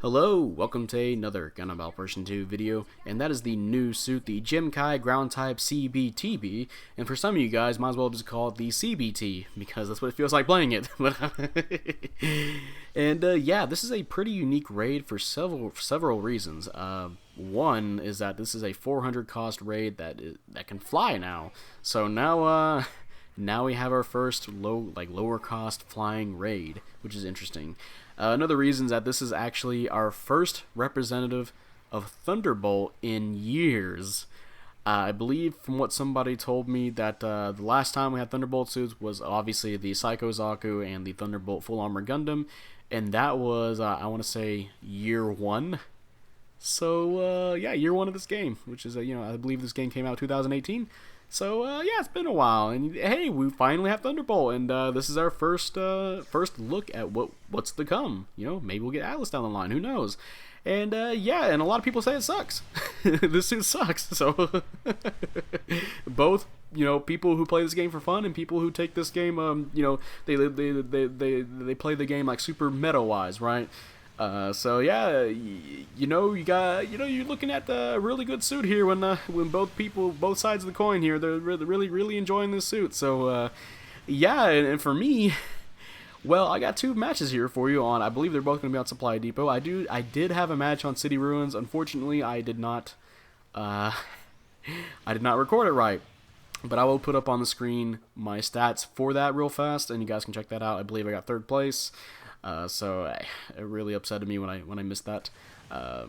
Hello, welcome to another Gundam version 2 video, and that is the new suit, the Jim-Kai Ground Type CBTB, and for some of you guys, might as well just call it the CBT, because that's what it feels like playing it. And yeah, this is a pretty unique raid for several reasons. One is that this is a 400 cost raid that can fly now, so now we have our first lower cost flying raid, which is interesting. Another reason is that this is actually our first representative of Thunderbolt in years. I believe from what somebody told me that the last time we had Thunderbolt suits was obviously the Psycho Zaku and the Thunderbolt Full Armor Gundam, and that was, I want to say, year one. So, yeah, year one of this game, which is, I believe this game came out 2018. So yeah, it's been a while, and hey, we finally have Thunderbolt, and this is our first look at what's to come. Maybe we'll get Atlas down the line. Who knows? And yeah, and a lot of people say it sucks. This suit sucks. So both people who play this game for fun and people who take this game they play the game like super meta wise, right? So yeah, you're looking at a really good suit here when both sides of the coin here, they're really enjoying this suit. So yeah, and for me, well, I got two matches here for you on. I believe they're both going to be on Supply Depot. I did have a match on City Ruins. Unfortunately, I did not record it right. But I will put up on the screen my stats for that real fast, and you guys can check that out. I believe I got third place. So it really upsetted me when I missed that. I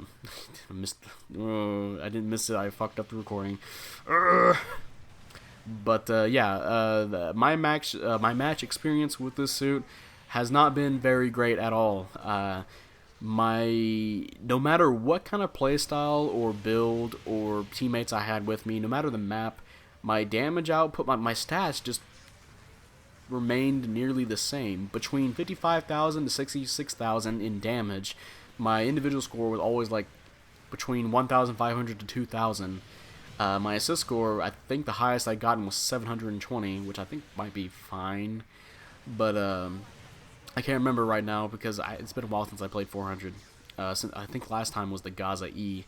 didn't miss it. I fucked up the recording. But yeah, my match experience with this suit has not been very great at all. No matter what kind of playstyle or build or teammates I had with me, no matter the map, my damage output, my stats just remained nearly the same. Between 55,000 to 66,000 in damage, my individual score was always like between 1,500 to 2,000. My assist score, I think the highest I gotten was 720, which I think might be fine, but I can't remember right now because it's been a while since I played 400. I think last time was the Gaza E.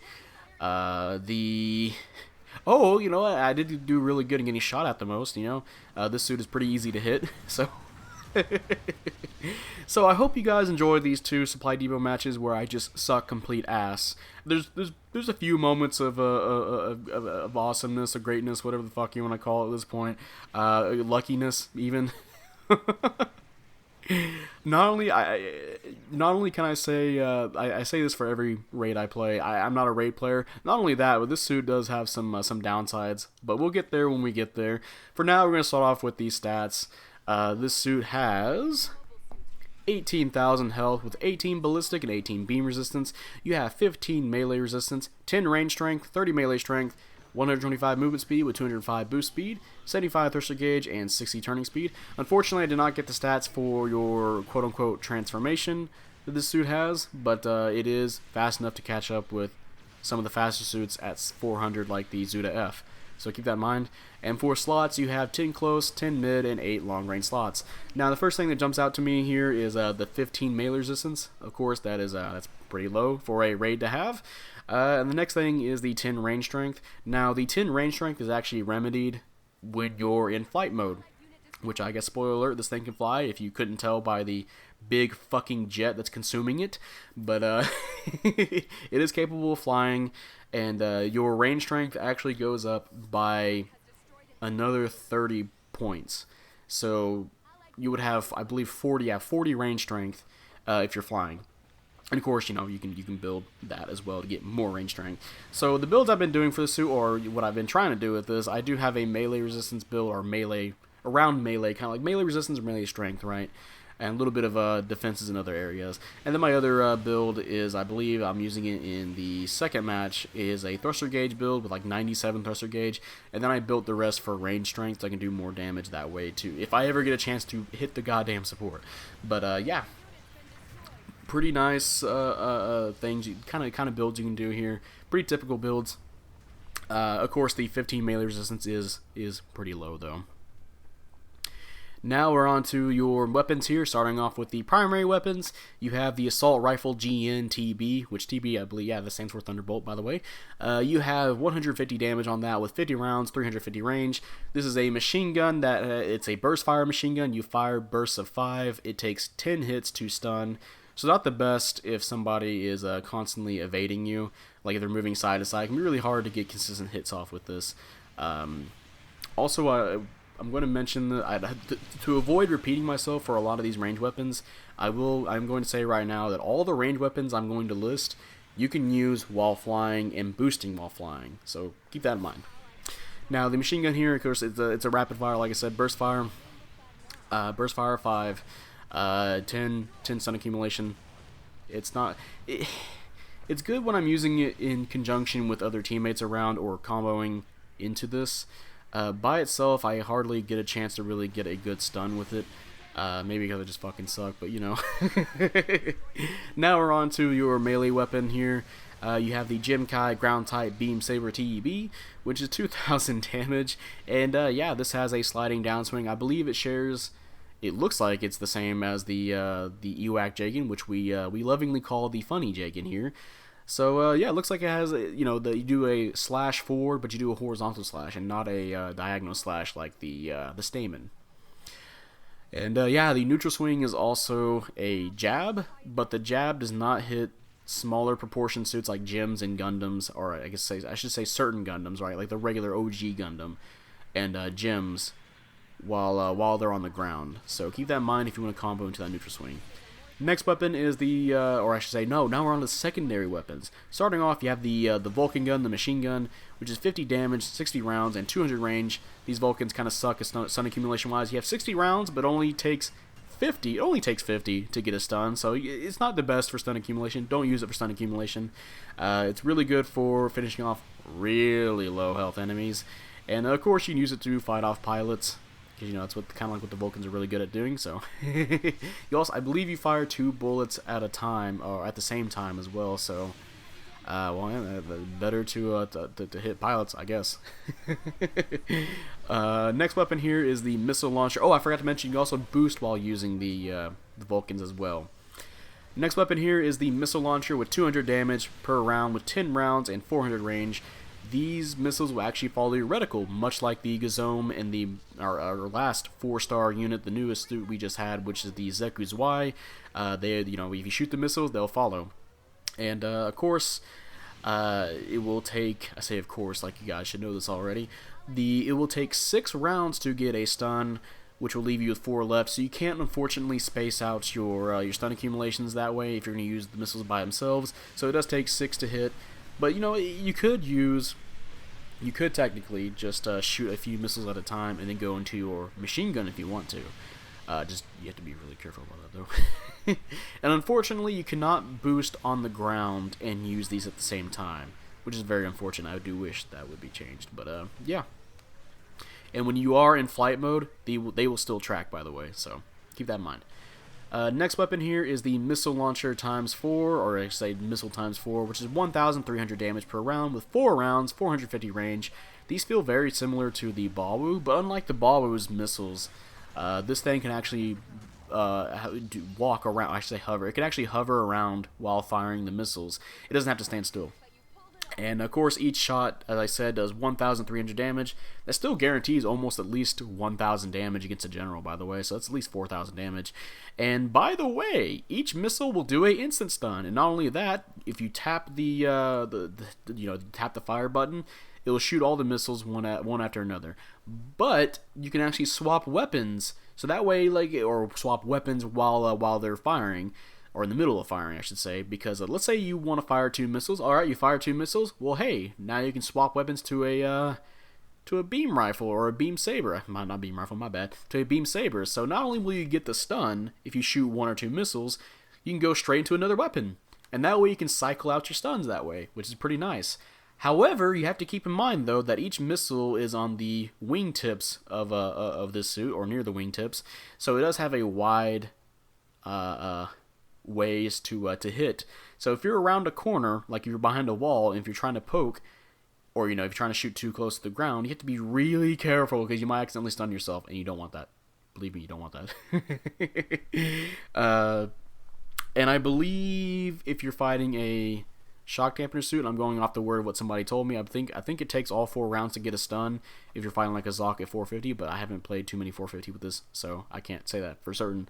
Oh, you know what? I did do really good in getting shot at the most, this suit is pretty easy to hit, so... So I hope you guys enjoy these two Supply Depot matches where I just suck complete ass. There's a few moments of awesomeness, of greatness, whatever the fuck you want to call it at this point. Luckiness, even. Not only can I say I say this for every raid I play. I'm not a raid player. Not only that, but this suit does have some downsides. But we'll get there when we get there. For now, we're gonna start off with these stats. This suit has 18,000 health with 18 ballistic and 18 beam resistance. You have 15 melee resistance, 10 range strength, 30 melee strength, 125 movement speed with 205 boost speed, 75 thruster gauge, and 60 turning speed. Unfortunately, I did not get the stats for your quote-unquote transformation that this suit has, but it is fast enough to catch up with some of the faster suits at 400 like the Zuda F. So keep that in mind. And for slots, you have 10 close, 10 mid, and 8 long-range slots. Now, the first thing that jumps out to me here is the 15 melee resistance. Of course, that's pretty low for a raid to have. And the next thing is the 10 range strength. Now, the 10 range strength is actually remedied when you're in flight mode, which I guess, spoiler alert, this thing can fly if you couldn't tell by the big fucking jet that's consuming it. But it is capable of flying, and your range strength actually goes up by another 30 points. So you would have, I believe, 40 range strength if you're flying. And of course, you can build that as well to get more range strength. So the builds I've been doing for the suit, or what I've been trying to do with this, I do have a melee resistance build, or around melee, kind of like melee resistance or melee strength, right? And a little bit of defenses in other areas. And then my other build is, I believe I'm using it in the second match, is a thruster gauge build with like 97 thruster gauge. And then I built the rest for range strength so I can do more damage that way too, if I ever get a chance to hit the goddamn support. But yeah. Pretty nice things, kind of builds you can do here. Pretty typical builds. Of course, the 15 melee resistance is pretty low though. Now we're on to your weapons here, starting off with the primary weapons. You have the Assault Rifle GN-TB, which TB, I believe, yeah, that stands for Thunderbolt, by the way. You have 150 damage on that with 50 rounds, 350 range. This is a machine gun that, it's a burst fire machine gun. You fire bursts of 5. It takes 10 hits to stun. So not the best if somebody is constantly evading you, like if they're moving side to side. It can be really hard to get consistent hits off with this. Also, I'm going to mention that to avoid repeating myself for a lot of these range weapons, I'm going to say right now that all the range weapons I'm going to list, you can use while flying and boosting while flying. So keep that in mind. Now the machine gun here, of course, it's a rapid fire, like I said, burst fire 5, 10 stun accumulation. It's good when I'm using it in conjunction with other teammates around or comboing into this. By itself, I hardly get a chance to really get a good stun with it. Maybe because I just fucking suck, but you know. Now we're on to your melee weapon here. You have the Jim-Kai Ground Type Beam Saber TEB, which is 2,000 damage. And yeah, this has a sliding downswing. I believe it shares... It looks like it's the same as the EWAC Jagen, which we lovingly call the funny Jagen here. So yeah, it looks like it has, you do a slash forward, but you do a horizontal slash and not a diagonal slash like the Stamen. And yeah, the neutral swing is also a jab, but the jab does not hit smaller proportion suits like Gems and Gundams, or I should say certain Gundams, right? Like the regular OG Gundam and Gems while they're on the ground. So keep that in mind if you want to combo into that neutral swing. Next weapon is the, or I should say, no, now we're on to secondary weapons. Starting off, you have the Vulcan gun, the machine gun, which is 50 damage, 60 rounds, and 200 range. These Vulcans kind of suck as stun accumulation-wise. You have 60 rounds, but only takes 50. It only takes 50 to get a stun, so it's not the best for stun accumulation. Don't use it for stun accumulation. It's really good for finishing off really low health enemies. And of course, you can use it to fight off pilots. Because, that's kind of like what the Vulcans are really good at doing. So, you also, I believe you fire 2 bullets at a time, or at the same time as well. So, well, yeah, better to hit pilots, I guess. Next weapon here is the missile launcher. Oh, I forgot to mention, you also boost while using the Vulcans as well. Next weapon here is the missile launcher with 200 damage per round with 10 rounds and 400 range. These missiles will actually follow your reticle, much like the Gazome and our last 4-star unit, the newest suit we just had, which is the Zeku's Y. If you shoot the missiles, they'll follow. And of course, it will take. I say of course, like you guys should know this already. It will take 6 rounds to get a stun, which will leave you with 4 left. So you can't unfortunately space out your stun accumulations that way if you're going to use the missiles by themselves. So it does take 6 to hit. But you could technically just shoot a few missiles at a time and then go into your machine gun if you want to. You have to be really careful about that though. And unfortunately, you cannot boost on the ground and use these at the same time, which is very unfortunate. I do wish that would be changed, but yeah. And when you are in flight mode, they will still track, by the way. So keep that in mind. Next weapon here is the missile launcher ×4, or I should say missile ×4, which is 1,300 damage per round with 4 rounds, 450 range. These feel very similar to the Bawu, but unlike the Bawu's missiles, this thing can actually walk around. I should say hover. It can actually hover around while firing the missiles. It doesn't have to stand still. And of course, each shot, as I said, does 1,300 damage. That still guarantees almost at least 1,000 damage against a general, by the way. So that's at least 4,000 damage. And by the way, each missile will do a instant stun. And not only that, if you tap tap the fire button, it will shoot all the missiles one after another. But you can actually swap weapons, so that way, or swap weapons while they're firing. Or in the middle of firing, I should say, because let's say you want to fire 2 missiles. All right, you fire 2 missiles. Well, hey, now you can swap weapons to a beam rifle or a beam saber. Not beam rifle, my bad. To a beam saber. So not only will you get the stun if you shoot 1 or 2 missiles, you can go straight into another weapon, and that way you can cycle out your stuns that way, which is pretty nice. However, you have to keep in mind though that each missile is on the wingtips of this suit, or near the wingtips, so it does have a wide ways to hit. So if you're around a corner, like you're behind a wall, and if you're trying to poke, or if you're trying to shoot too close to the ground, you have to be really careful because you might accidentally stun yourself, and you don't want that. believe me, you don't want that. And I believe if you're fighting a shock dampener suit, I'm going off the word of what somebody told me. I think it takes all 4 rounds to get a stun if you're fighting like a Zoc at 450, but I haven't played too many 450 with this, so I can't say that for certain.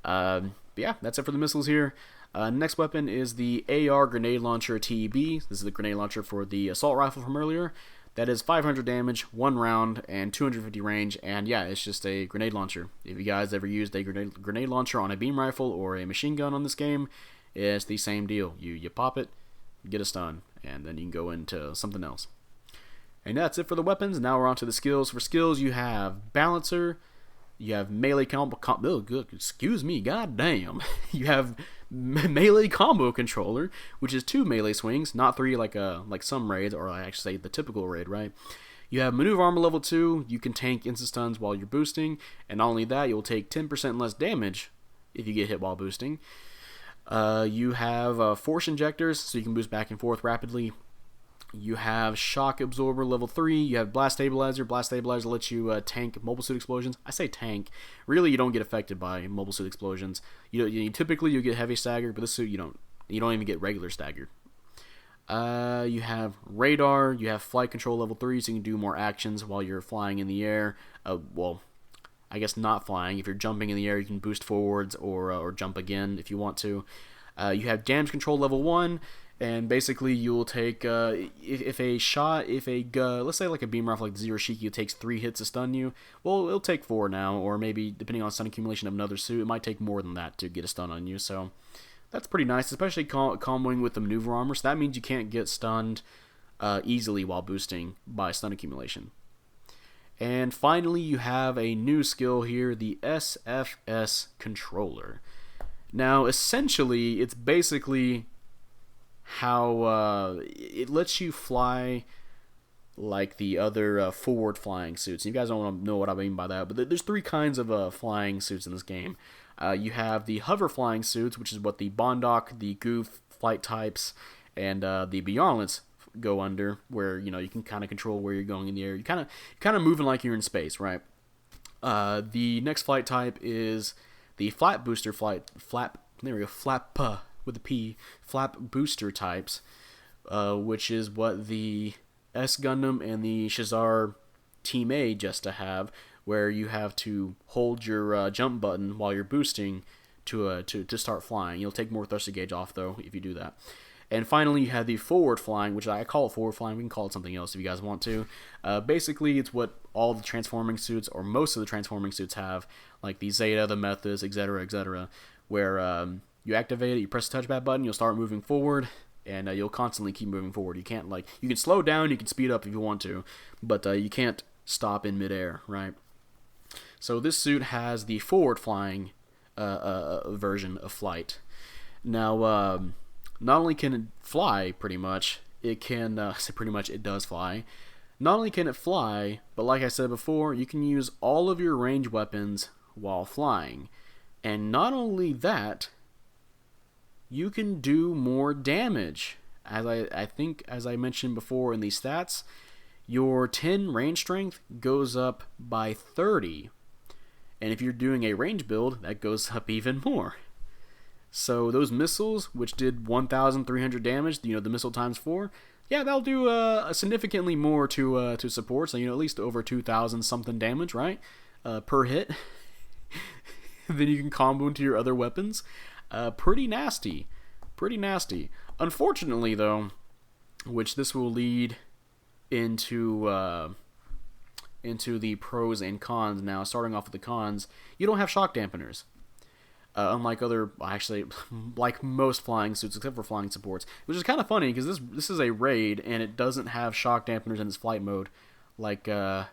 But yeah, that's it for the missiles here. Next weapon is the AR Grenade Launcher TEB. This is the grenade launcher for the assault rifle from earlier. That is 500 damage, 1 round, and 250 range, and yeah, it's just a grenade launcher. If you guys ever used a grenade launcher on a beam rifle or a machine gun on this game, it's the same deal. You pop it, get a stun, and then you can go into something else. And that's it for the weapons. Now we're on to the skills. For skills, you have Balancer, you have melee combo. Excuse me, goddamn. You have melee combo controller, which is 2 melee swings, not 3 like some raids, or I actually say the typical raid, right? You have maneuver armor level 2. You can tank insta stuns while you're boosting, and not only that, you'll take 10% less damage if you get hit while boosting. You have force injectors, so you can boost back and forth rapidly. You have shock absorber level 3. You have blast stabilizer. Blast stabilizer lets you tank mobile suit explosions. I say tank. Really, you don't get affected by mobile suit explosions. Typically you get heavy stagger, but this suit you don't even get regular stagger. You have radar. You have flight control level 3, so you can do more actions while you're flying in the air. Well, I guess not flying. If you're jumping in the air, you can boost forwards or jump again if you want to. You have damage control level 1. And basically, you'll take let's say like a beam rifle like the Zero Shiki, it takes 3 hits to stun you. Well, it'll take 4 now, or maybe depending on stun accumulation of another suit, it might take more than that to get a stun on you. So that's pretty nice, especially comboing with the maneuver armor. So that means you can't get stunned easily while boosting by stun accumulation. And finally, you have a new skill here, the SFS controller. Now, essentially, it's basically how it lets you fly like the other forward flying suits. You guys don't know what I mean by that, but there's 3 kinds of flying suits in this game. You have the hover flying suits, which is what the Bondoc, the Goof flight types, and the Beyondlets go under, where you can kind of control where you're going in the air. You kind of moving like you're in space, right? The next flight type is the flap booster flap with a P, flap booster types, which is what the S Gundam and the Shazar Team A just to have, where you have to hold your jump button while you're boosting to start flying. You'll take more thruster gauge off though if you do that. And finally, you have the forward flying, which I call it forward flying. We can call it something else if you guys want to. Basically, it's what all the transforming suits, or most of the transforming suits, have, like the Zeta, the Methus, etc., where you activate it, you press the touchpad button, you'll start moving forward, and you'll constantly keep moving forward. You can't, you can slow down, you can speed up if you want to, but you can't stop in midair, right? So this suit has the forward flying version of flight. Now, not only can it fly, pretty much, it can, it does fly. Not only can it fly, but like I said before, you can use all of your range weapons while flying. And not only that, you can do more damage. As I mentioned before in these stats, your 10 range strength goes up by 30. And if you're doing a range build, that goes up even more. So those missiles, which did 1,300 damage, the missile times 4, yeah, that'll do significantly more to support. So at least over 2,000 something damage, right, per hit. Then you can combo into your other weapons. Pretty nasty. Unfortunately, though, which this will lead into the pros and cons now. Starting off with the cons, you don't have shock dampeners. Unlike like most flying suits, except for flying supports, which is kind of funny because this is a raid and it doesn't have shock dampeners in its flight mode, like the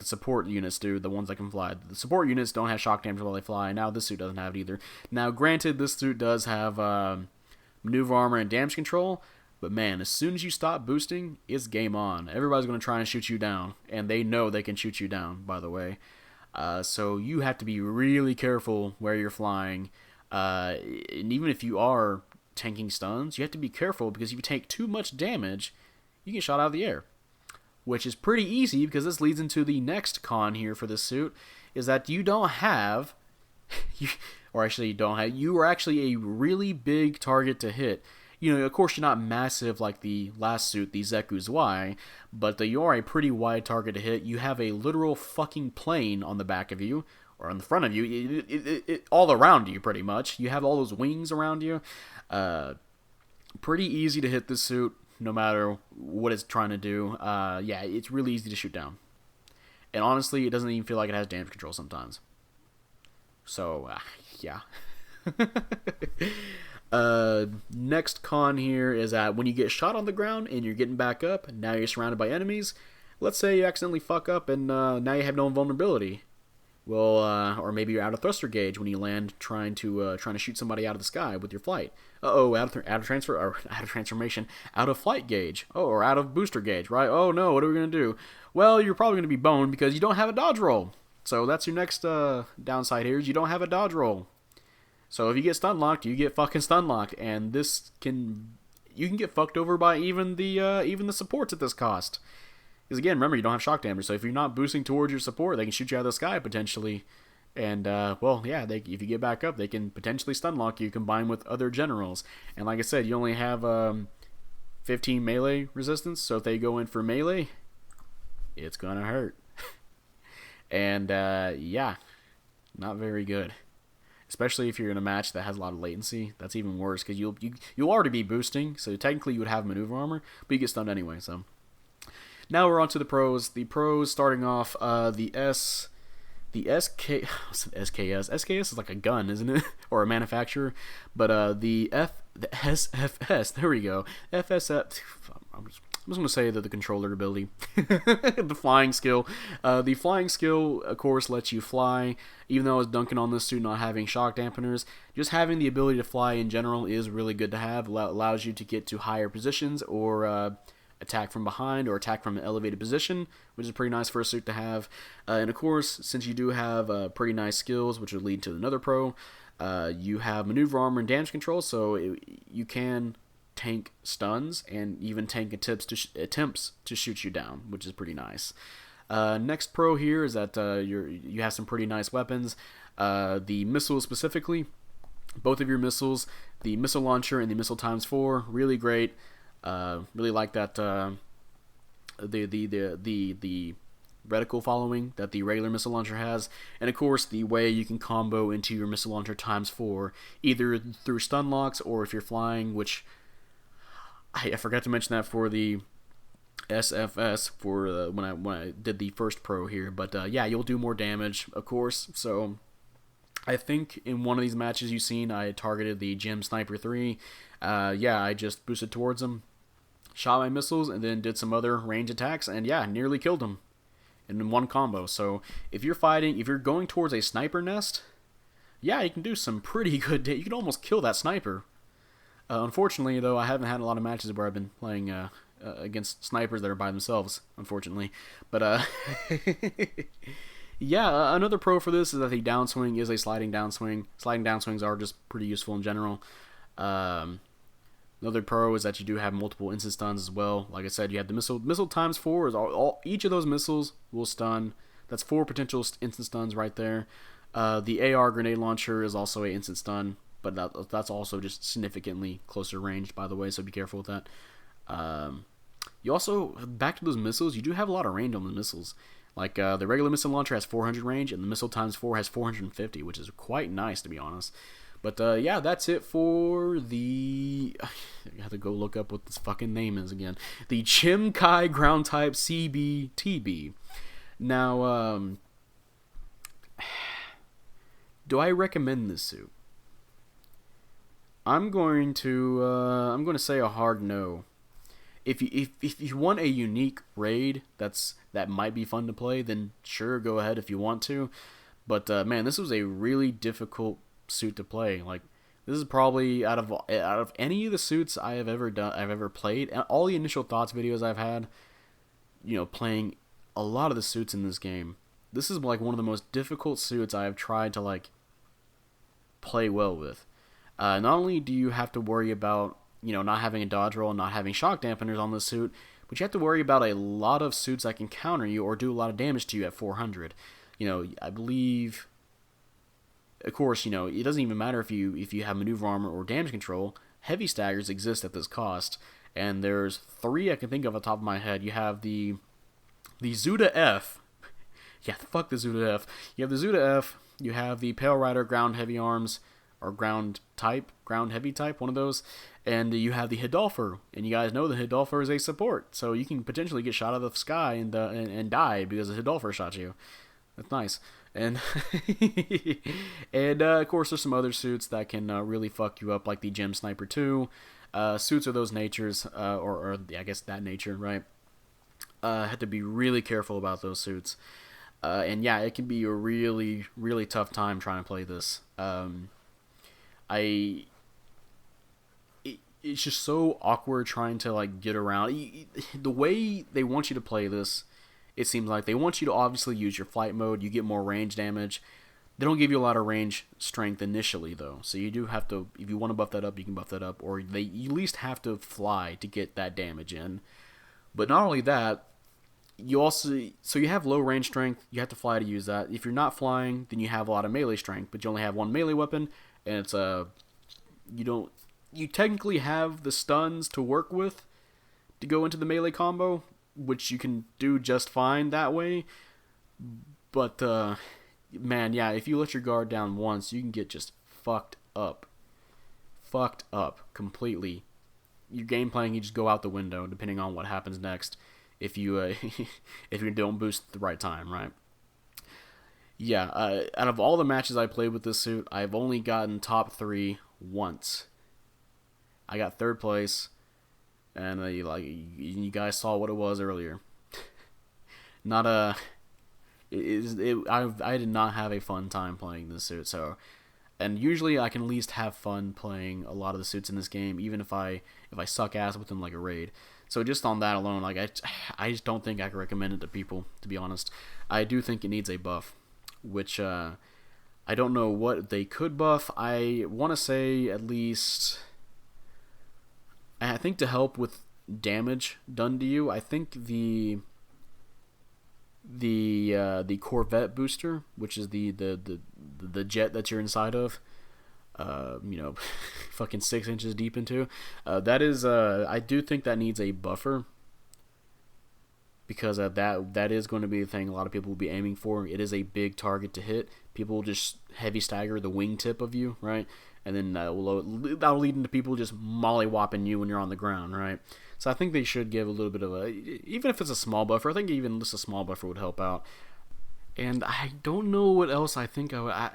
support units do, the ones that can fly. The support units don't have shock dampeners while they fly. Now this suit doesn't have it either. Now, granted, this suit does have maneuver armor and damage control, but man, as soon as you stop boosting, it's game on. Everybody's going to try and shoot you down, and they know they can shoot you down, by the way. So you have to be really careful where you're flying. And even if you are tanking stuns, you have to be careful because if you take too much damage, you get shot out of the air. Which is pretty easy because this leads into the next con here for this suit, is that you don't have, or actually you don't have, you are actually a really big target to hit. You know, of course, you're not massive like the last suit, the Zeku's Y, but you are a pretty wide target to hit. You have a literal fucking plane on the back of you, or on the front of you, all around you, pretty much. You have all those wings around you. Pretty easy to hit this suit, no matter what it's trying to do. Yeah, it's really easy to shoot down. And honestly, it doesn't even feel like it has damage control sometimes. So, yeah. Next con here is that when you get shot on the ground and you're getting back up, now you're surrounded by enemies. Let's say you accidentally fuck up and now you have no invulnerability. Well, or maybe you're out of thruster gauge when you land trying to shoot somebody out of the sky with your flight. Out of transformation, out of flight gauge. Oh, or out of booster gauge, right? Oh no, what are we gonna do? Well, you're probably gonna be boned because you don't have a dodge roll. So that's your next downside here is you don't have a dodge roll. So if you get stun locked, you get fucking stun locked, and you can get fucked over by even the supports at this cost. Because again, remember, you don't have shock damage, so if you're not boosting towards your support, they can shoot you out of the sky potentially. And well, yeah, if you get back up, they can potentially stun lock you combined with other generals. And like I said, you only have 15 melee resistance, so if they go in for melee, it's gonna hurt. And yeah, not very good. Especially if you're in a match that has a lot of latency. That's even worse because you'll already be boosting, so technically you would have maneuver armor, but you get stunned anyway. So now we're on to the pros. The pros starting off the SKS. SKS is like a gun, isn't it? Or a manufacturer. But the SFS. There we go. FSF. I'm just going to say that the controller ability, the flying skill. The flying skill, of course, lets you fly. Even though I was dunking on this suit not having shock dampeners, just having the ability to fly in general is really good to have. Allows you to get to higher positions or attack from behind or attack from an elevated position, which is pretty nice for a suit to have. And of course, since you do have pretty nice skills, which would lead to another pro, you have maneuver armor and damage control, so you can tank stuns and even tank attempts to shoot you down, which is pretty nice. Next pro here is that you have some pretty nice weapons. The missiles specifically, both of your missiles, the missile launcher and the missile ×4, really great. Really like that the reticle following that the regular missile launcher has, and of course the way you can combo into your missile launcher ×4, either through stun locks or if you're flying, which I forgot to mention that for the SFS for when I did the first pro here, but yeah, you'll do more damage, of course. So I think in one of these matches you've seen, I targeted the Gem Sniper 3. Yeah, I just boosted towards him, shot my missiles, and then did some other range attacks, and yeah, nearly killed him in one combo. So if you're going towards a sniper nest, yeah, you can do some pretty good you can almost kill that sniper. Unfortunately, though, I haven't had a lot of matches where I've been playing against snipers that are by themselves, unfortunately. But yeah, another pro for this is that the downswing is a sliding downswing. Sliding downswings are just pretty useful in general. Another pro is that you do have multiple instant stuns as well. Like I said, you have the missile ×4 is each of those missiles will stun. That's 4 potential instant stuns right there. The AR grenade launcher is also an instant stun, but that's also just significantly closer range, by the way, so be careful with that. You also, back to those missiles, you do have a lot of range on the missiles. Like, the regular missile launcher has 400 range, and the missile ×4 has 450, which is quite nice, to be honest. But, yeah, that's it for the... I have to go look up what this fucking name is again. The Chim-Kai Ground Type CBTB. Now, do I recommend this suit? I'm going to say a hard no. If you want a unique raid that might be fun to play, then sure, go ahead if you want to. But man, this was a really difficult suit to play. Like, this is probably out of any of the suits I've ever played, and all the initial thoughts videos I've had, playing a lot of the suits in this game. This is like one of the most difficult suits I have tried to like play well with. Not only do you have to worry about, not having a dodge roll and not having shock dampeners on this suit, but you have to worry about a lot of suits that can counter you or do a lot of damage to you at 400. I believe, of course, it doesn't even matter if you have maneuver armor or damage control. Heavy staggers exist at this cost, and there's 3 I can think of off the top of my head. You have the Zuda F. Yeah, fuck the Zuda F. You have the Zuda F. You have the Pale Rider ground heavy arms, or ground heavy type, one of those. And you have the Hidolfer, and you guys know the Hidolfer is a support, so you can potentially get shot out of the sky and die because the Hidolfer shot you. That's nice. And and of course, there's some other suits that can really fuck you up, like the Gem Sniper 2. Suits of those natures, or I guess that nature, right? Have to be really careful about those suits. And yeah, it can be a really, really tough time trying to play this. It's just so awkward trying to like get around. The way they want you to play this, it seems like they want you to obviously use your flight mode. You get more range damage. They don't give you a lot of range strength initially, though. So you do have to, if you want to buff that up, you can buff that up. Or you at least have to fly to get that damage in. But not only that, so you have low range strength. You have to fly to use that. If you're not flying, then you have a lot of melee strength. But you only have 1 melee weapon. And it's you technically have the stuns to work with to go into the melee combo, which you can do just fine that way. But, man, yeah, if you let your guard down once, you can get just fucked up. Fucked up completely. Your game planning, you just go out the window, depending on what happens next, if you if you don't boost at the right time, right? Yeah, out of all the matches I played with this suit, I've only gotten top 3 once. I got 3rd place, and you guys saw what it was earlier. Not a, I did not have a fun time playing this suit. So, and usually I can at least have fun playing a lot of the suits in this game, even if I suck ass with them like a raid. So just on that alone, like I just don't think I can recommend it to people. To be honest, I do think it needs a buff, which I don't know what they could buff. I want to say at least. I think to help with damage done to you, I think the Corvette booster, which is the jet that you're inside of, fucking 6 inches deep into, that is I do think that needs a buffer, because that is going to be the thing a lot of people will be aiming for. It is a big target to hit. People will just heavy stagger the wingtip of you, right? And then that'll lead into people just mollywopping you when you're on the ground, right? So I think they should give a little bit of even if it's a small buffer, I think even just a small buffer would help out. And I don't know what else I think I'm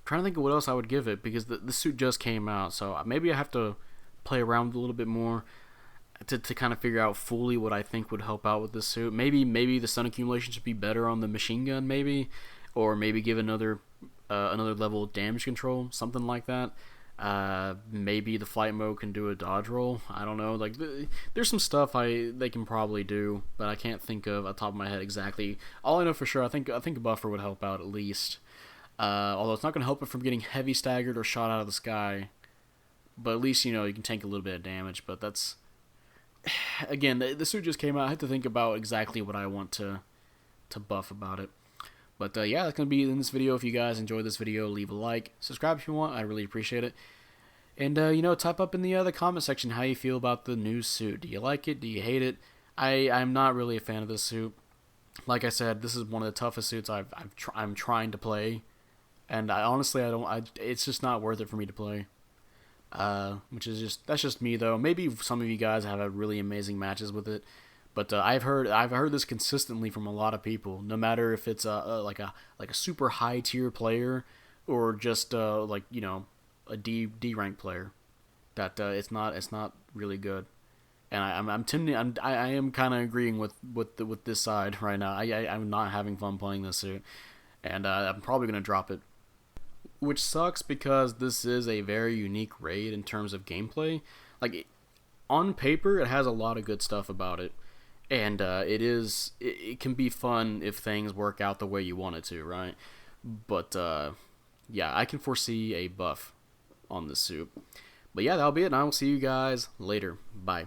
trying to think of what else I would give it, because the suit just came out, so maybe I have to play around with it a little bit more to kind of figure out fully what I think would help out with this suit. Maybe the stun accumulation should be better on the machine gun, maybe, or maybe give another level of damage control, something like that. Maybe the flight mode can do a dodge roll. I don't know. Like, there's some stuff they can probably do, but I can't think of off the top of my head exactly. All I know for sure, I think a buffer would help out at least. Although it's not going to help it from getting heavy staggered or shot out of the sky. But at least, you can tank a little bit of damage. But that's, again, the suit just came out. I have to think about exactly what I want to buff about it. But yeah, that's going to be in this video. If you guys enjoyed this video, leave a like. Subscribe if you want. I really appreciate it. And, type up in the comment section how you feel about the new suit. Do you like it? Do you hate it? I'm not really a fan of this suit. Like I said, this is one of the toughest suits I'm trying to play. And honestly, it's just not worth it for me to play. That's just me, though. Maybe some of you guys have had really amazing matches with it. But I've heard this consistently from a lot of people. No matter if it's like a super high tier player or just a D rank player, that it's not really good. And I am kind of agreeing with this side right now. I'm not having fun playing this suit, and I'm probably gonna drop it. Which sucks, because this is a very unique raid in terms of gameplay. Like, on paper, it has a lot of good stuff about it. And it can be fun if things work out the way you want it to, right? But yeah, I can foresee a buff on this suit. But yeah, that'll be it, and I will see you guys later. Bye.